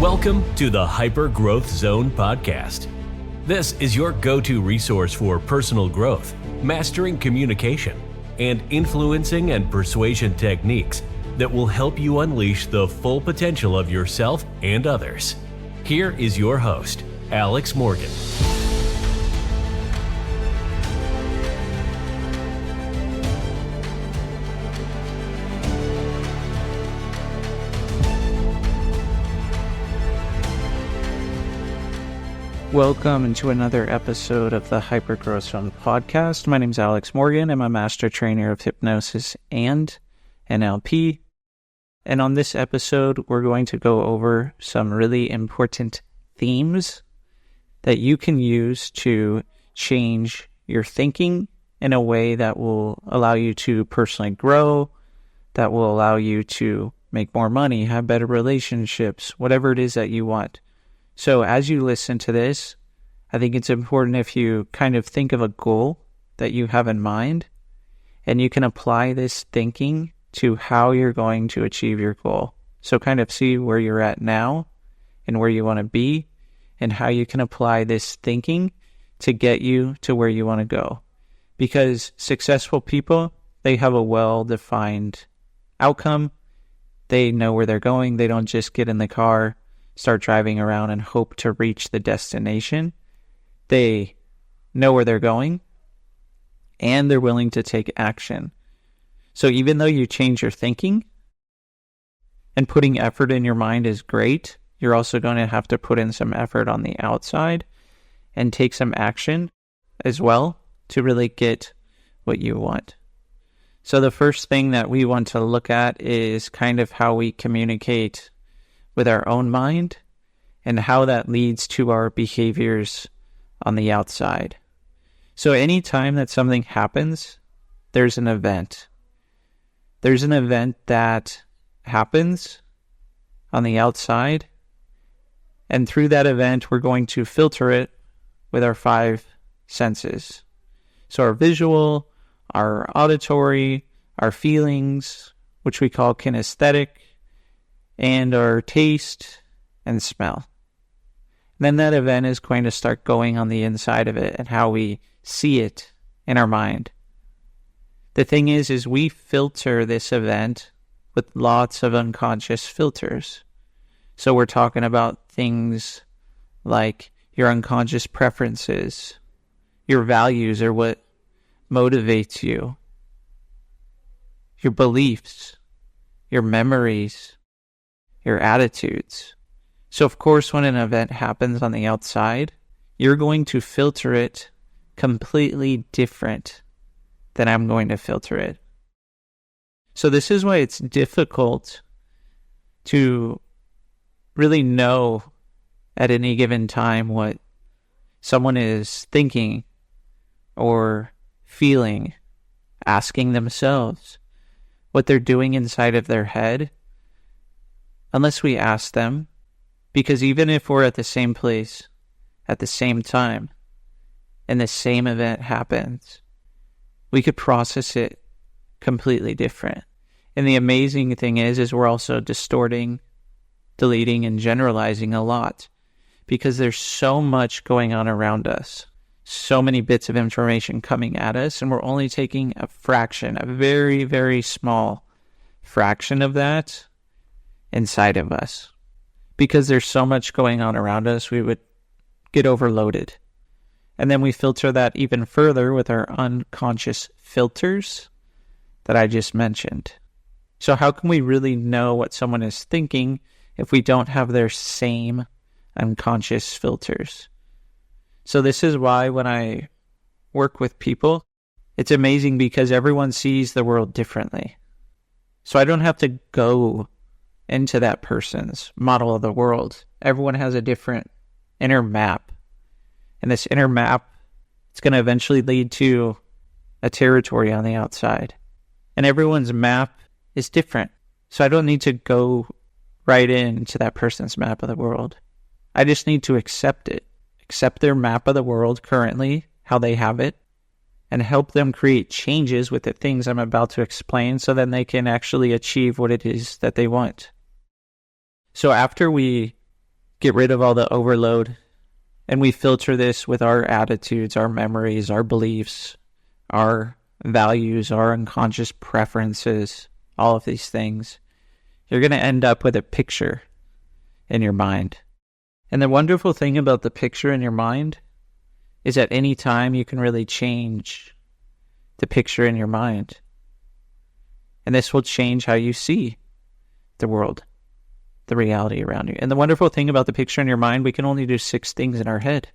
Welcome to the Hyper Growth Zone podcast. This is your go-to resource for personal growth, mastering communication, and influencing and persuasion techniques that will help you unleash the full potential of yourself and others. Here is your host, Alex Morgan. Welcome to another episode of the Hyper Growth Zone podcast. My name is Alex Morgan. I'm a master trainer of hypnosis and NLP. And on this episode, we're going to go over some really important themes that you can use to change your thinking in a way that will allow you to personally grow, that will allow you to make more money, have better relationships, whatever it is that you want. So as you listen to this, I think it's important if you kind of think of a goal that you have in mind, and you can apply this thinking to how you're going to achieve your goal. So kind of see where you're at now and where you want to be, and how you can apply this thinking to get you to where you want to go. Because successful people, they have a well-defined outcome. They know where they're going. They don't just get in the car, start driving around and hope to reach the destination. They know where they're going and they're willing to take action. So even though you change your thinking and putting effort in your mind is great, you're also going to have to put in some effort on the outside and take some action as well to really get what you want. So the first thing that we want to look at is kind of how we communicate with our own mind and how that leads to our behaviors on the outside. So anytime that something happens, there's an event. There's an event that happens on the outside, and through that event, we're going to filter it with our 5 senses. So our visual, our auditory, our feelings, which we call kinesthetic, and our taste and smell. And then that event is going to start going on the inside of it and how we see it in our mind. The thing is we filter this event with lots of unconscious filters. So we're talking about things like your unconscious preferences, your values are what motivates you, your beliefs, your memories, your attitudes. So of course, when an event happens on the outside, you're going to filter it completely different than I'm going to filter it. So this is why it's difficult to really know at any given time what someone is thinking or feeling, asking themselves, what they're doing inside of their head, unless we ask them, because even if we're at the same place, at the same time, and the same event happens, we could process it completely different. And the amazing thing is we're also distorting, deleting, and generalizing a lot, because there's so much going on around us, so many bits of information coming at us, and we're only taking a fraction, a very, very small fraction of that inside of us. Because there's so much going on around us, we would get overloaded. And then we filter that even further with our unconscious filters that I just mentioned. So how can we really know what someone is thinking if we don't have their same unconscious filters? So this is why when I work with people, it's amazing because everyone sees the world differently. So I don't have to go into that person's model of the world. Everyone has a different inner map. And this inner map, it's going to eventually lead to a territory on the outside. And everyone's map is different. So I don't need to go right into that person's map of the world. I just need to accept it. Accept their map of the world currently, how they have it, and help them create changes with the things I'm about to explain so then they can actually achieve what it is that they want. So after we get rid of all the overload. And we filter this with our attitudes, our memories, our beliefs, our values, our unconscious preferences, all of these things. You're going to end up with a picture in your mind. And the wonderful thing about the picture in your mind is at any time you can really change the picture in your mind. And this will change how you see the world, the reality around you. And the wonderful thing about the picture in your mind, we can only do 6 things in our head.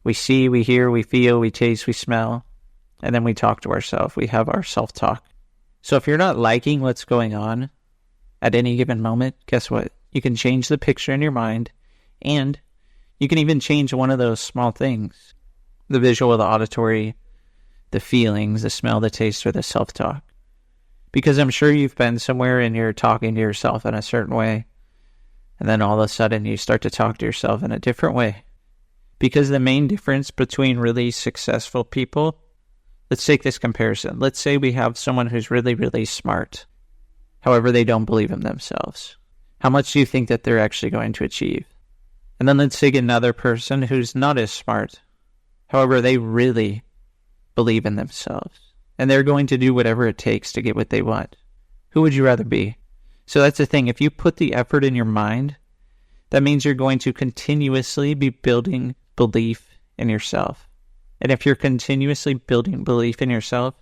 We see, we hear, we feel, we taste, we smell, and then we talk to ourselves. We have our self-talk. So if you're not liking what's going on at any given moment, guess what? You can change the picture in your mind, and you can even change one of those small things. The visual, the auditory, the feelings, the smell, the taste, or the self-talk. Because I'm sure you've been somewhere and you're talking to yourself in a certain way, and then all of a sudden you start to talk to yourself in a different way. Because the main difference between really successful people, let's take this comparison. Let's say we have someone who's really, really smart. However, they don't believe in themselves. How much do you think that they're actually going to achieve? And then let's take another person who's not as smart. However, they really believe in themselves. And they're going to do whatever it takes to get what they want. Who would you rather be? So that's the thing. If you put the effort in your mind, that means you're going to continuously be building belief in yourself. And if you're continuously building belief in yourself,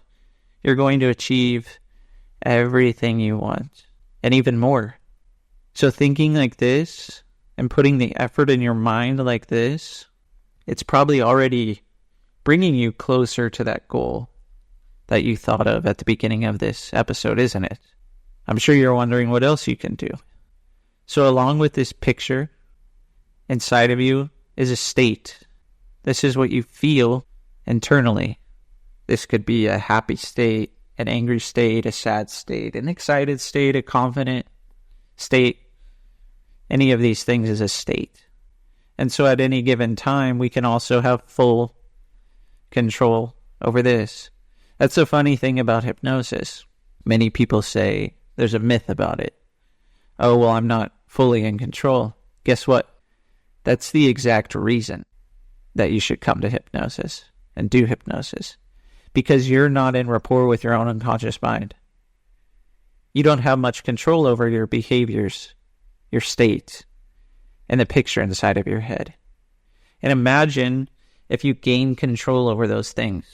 you're going to achieve everything you want and even more. So thinking like this and putting the effort in your mind like this, it's probably already bringing you closer to that goal that you thought of at the beginning of this episode, isn't it? I'm sure you're wondering what else you can do. So along with this picture, inside of you is a state. This is what you feel internally. This could be a happy state, an angry state, a sad state, an excited state, a confident state. Any of these things is a state. And so at any given time, we can also have full control over this. That's the funny thing about hypnosis. Many people say there's a myth about it. Oh, well, I'm not fully in control. Guess what? That's the exact reason that you should come to hypnosis and do hypnosis. Because you're not in rapport with your own unconscious mind. You don't have much control over your behaviors, your state, and the picture inside of your head. And imagine if you gain control over those things,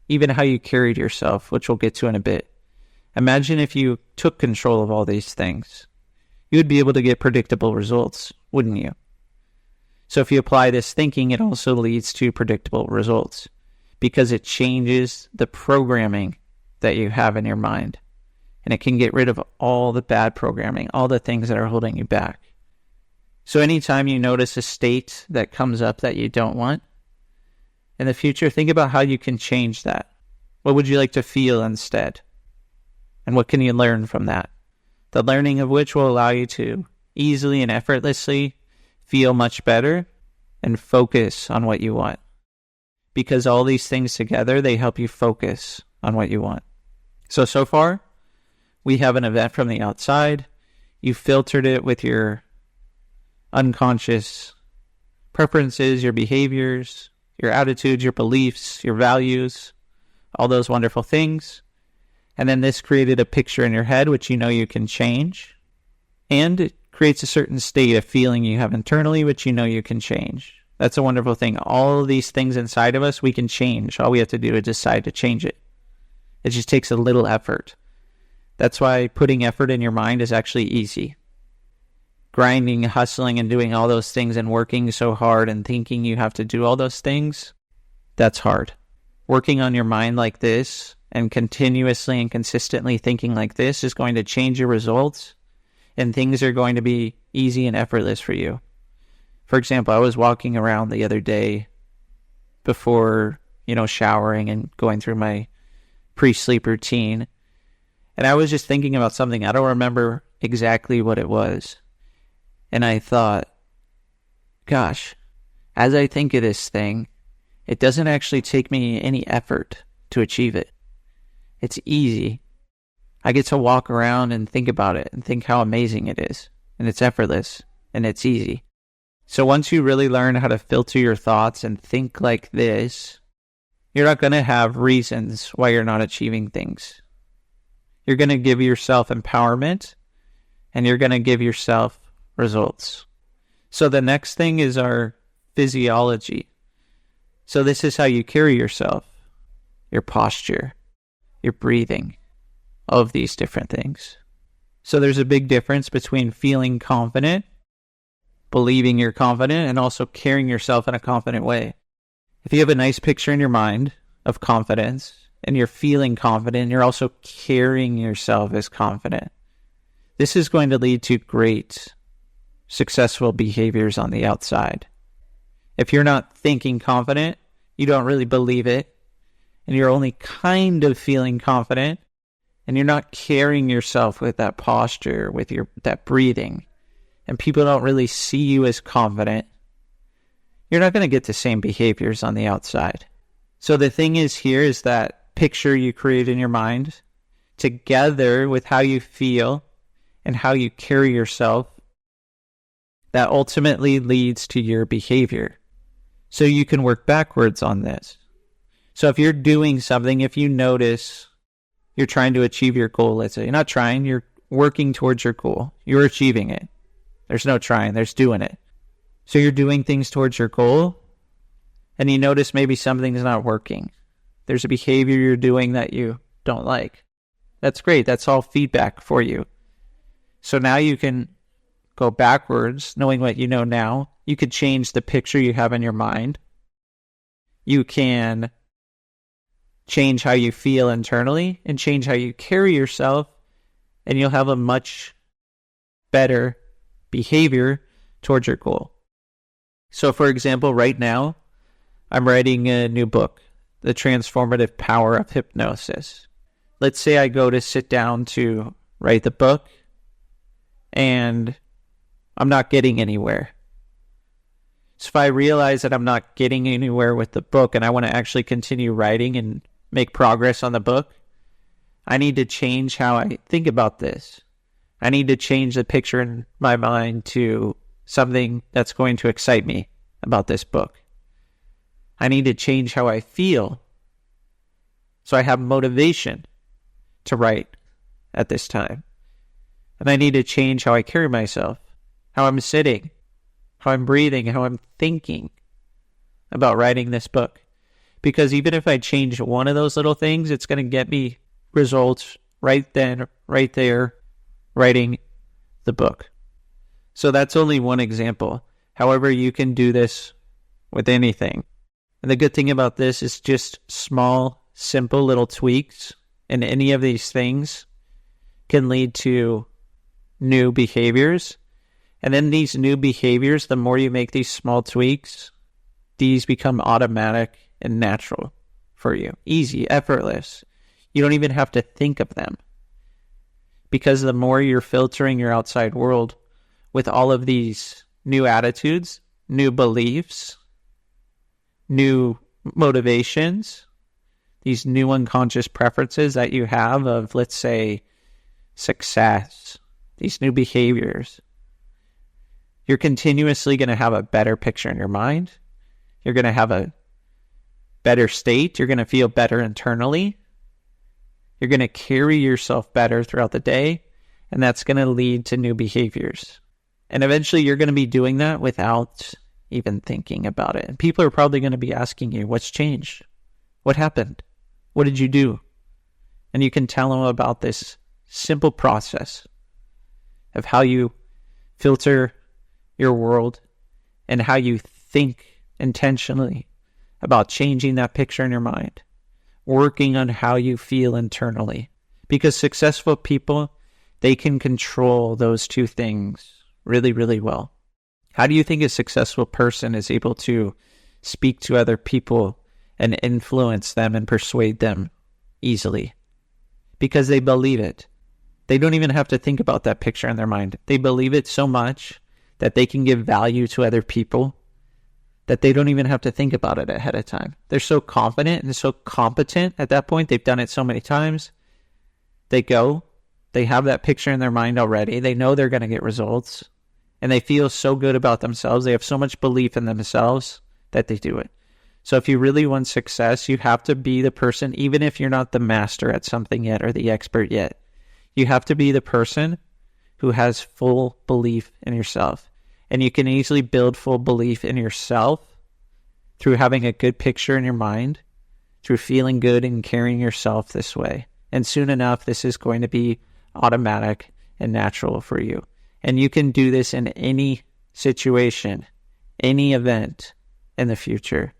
even how you carried yourself, which we'll get to in a bit. Imagine if you took control of all these things. You would be able to get predictable results, wouldn't you? So if you apply this thinking, it also leads to predictable results because it changes the programming that you have in your mind. And it can get rid of all the bad programming, all the things that are holding you back. So anytime you notice a state that comes up that you don't want, in the future, think about how you can change that. What would you like to feel instead? And what can you learn from that? The learning of which will allow you to easily and effortlessly feel much better and focus on what you want. Because all these things together, they help you focus on what you want. So far, we have an event from the outside. You filtered it with your unconscious preferences, your behaviors, your attitudes, your beliefs, your values, all those wonderful things. And then this created a picture in your head, which you know you can change. And it creates a certain state of feeling you have internally, which you know you can change. That's a wonderful thing. All of these things inside of us, we can change. All we have to do is decide to change it. It just takes a little effort. That's why putting effort in your mind is actually easy. Grinding, hustling, and doing all those things and working so hard and thinking you have to do all those things, that's hard. Working on your mind like this and continuously and consistently thinking like this is going to change your results, and things are going to be easy and effortless for you. For example, I was walking around the other day before, showering and going through my pre-sleep routine, and I was just thinking about something. I don't remember exactly what it was. And I thought, gosh, as I think of this thing, it doesn't actually take me any effort to achieve it. It's easy. I get to walk around and think about it and think how amazing it is. And it's effortless and it's easy. So once you really learn how to filter your thoughts and think like this, you're not going to have reasons why you're not achieving things. You're going to give yourself empowerment and you're going to give yourself results. So the next thing is our physiology. So this is how you carry yourself, your posture, your breathing, all of these different things. So there's a big difference between feeling confident, believing you're confident, and also carrying yourself in a confident way. If you have a nice picture in your mind of confidence and you're feeling confident, you're also carrying yourself as confident. This is going to lead to great, successful behaviors on the outside. If you're not thinking confident, you don't really believe it, and you're only kind of feeling confident, and you're not carrying yourself with that posture, with that breathing, and people don't really see you as confident, you're not going to get the same behaviors on the outside. So the thing is here is that picture you create in your mind, together with how you feel and how you carry yourself, that ultimately leads to your behavior. So you can work backwards on this. So if you're doing something, if you notice you're trying to achieve your goal, let's say, you're not trying, you're working towards your goal. You're achieving it. There's no trying, there's doing it. So you're doing things towards your goal, and you notice maybe something's not working. There's a behavior you're doing that you don't like. That's great. That's all feedback for you. So now you can go backwards, knowing what you know now. You could change the picture you have in your mind. You can change how you feel internally and change how you carry yourself, and you'll have a much better behavior towards your goal. So for example, right now, I'm writing a new book, The Transformative Power of Hypnosis. Let's say I go to sit down to write the book, and I'm not getting anywhere. So if I realize that I'm not getting anywhere with the book and I want to actually continue writing and make progress on the book, I need to change how I think about this. I need to change the picture in my mind to something that's going to excite me about this book. I need to change how I feel so I have motivation to write at this time. And I need to change how I carry myself, how I'm sitting, how I'm breathing, how I'm thinking about writing this book. Because even if I change one of those little things, it's going to get me results right then, right there, writing the book. So that's only one example. However, you can do this with anything. And the good thing about this is just small, simple little tweaks, and any of these things can lead to new behaviors. And then these new behaviors, the more you make these small tweaks, these become automatic and natural for you. Easy, effortless. You don't even have to think of them. Because the more you're filtering your outside world with all of these new attitudes, new beliefs, new motivations, these new unconscious preferences that you have of, let's say, success, these new behaviors, you're continuously going to have a better picture in your mind. You're going to have a better state. You're going to feel better internally. You're going to carry yourself better throughout the day, and that's going to lead to new behaviors. And eventually you're going to be doing that without even thinking about it. And people are probably going to be asking you, what's changed? What happened? What did you do? And you can tell them about this simple process of how you filter your world and how you think intentionally about changing that picture in your mind, working on how you feel internally. Because successful people, they can control those two things really, really well. How do you think a successful person is able to speak to other people and influence them and persuade them easily? Because they believe it. They don't even have to think about that picture in their mind. They believe it so much that they can give value to other people that they don't even have to think about it ahead of time. They're so confident and so competent at that point. They've done it so many times. They have that picture in their mind already. They know they're going to get results. And they feel so good about themselves. They have so much belief in themselves that they do it. So if you really want success, you have to be the person, even if you're not the master at something yet or the expert yet, you have to be the person who has full belief in yourself. And you can easily build full belief in yourself through having a good picture in your mind, through feeling good and carrying yourself this way. And soon enough, this is going to be automatic and natural for you. And you can do this in any situation, any event in the future.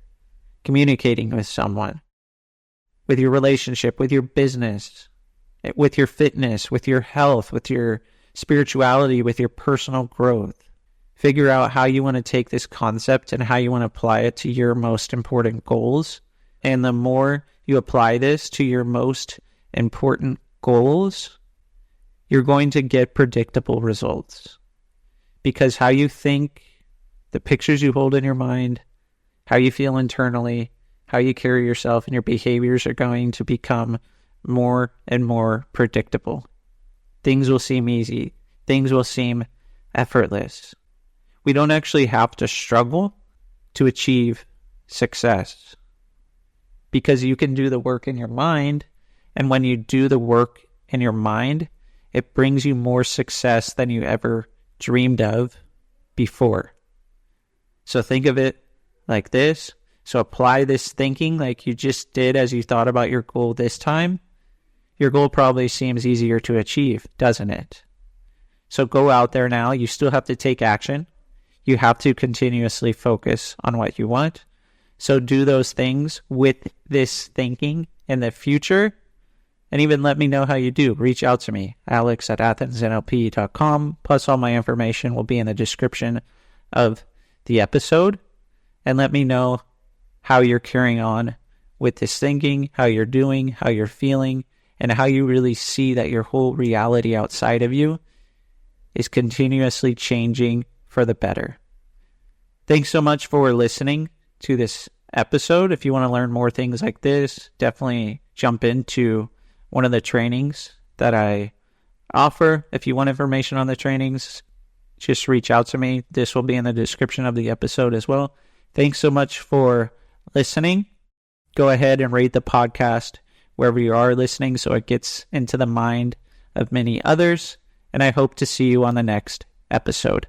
Communicating with someone, with your relationship, with your business, with your fitness, with your health, with your spirituality, with your personal growth. Figure out how you want to take this concept and how you want to apply it to your most important goals. And the more you apply this to your most important goals, you're going to get predictable results. Because how you think, the pictures you hold in your mind, how you feel internally, how you carry yourself, and your behaviors are going to become more and more predictable. Things will seem easy. Things will seem effortless. We don't actually have to struggle to achieve success, because you can do the work in your mind, and when you do the work in your mind, it brings you more success than you ever dreamed of before. So think of it like this. So apply this thinking like you just did as you thought about your goal this time. Your goal probably seems easier to achieve, doesn't it? So go out there now. You still have to take action. You have to continuously focus on what you want. So do those things with this thinking in the future. And even let me know how you do. Reach out to me, alex@athensnlp.com. Plus all my information will be in the description of the episode. And let me know how you're carrying on with this thinking, how you're doing, how you're feeling, and how you really see that your whole reality outside of you is continuously changing for the better. Thanks so much for listening to this episode. If you want to learn more things like this, definitely jump into one of the trainings that I offer. If you want information on the trainings, just reach out to me. This will be in the description of the episode as well. Thanks so much for listening. Go ahead and rate the podcast wherever you are listening so it gets into the mind of many others. And I hope to see you on the next episode.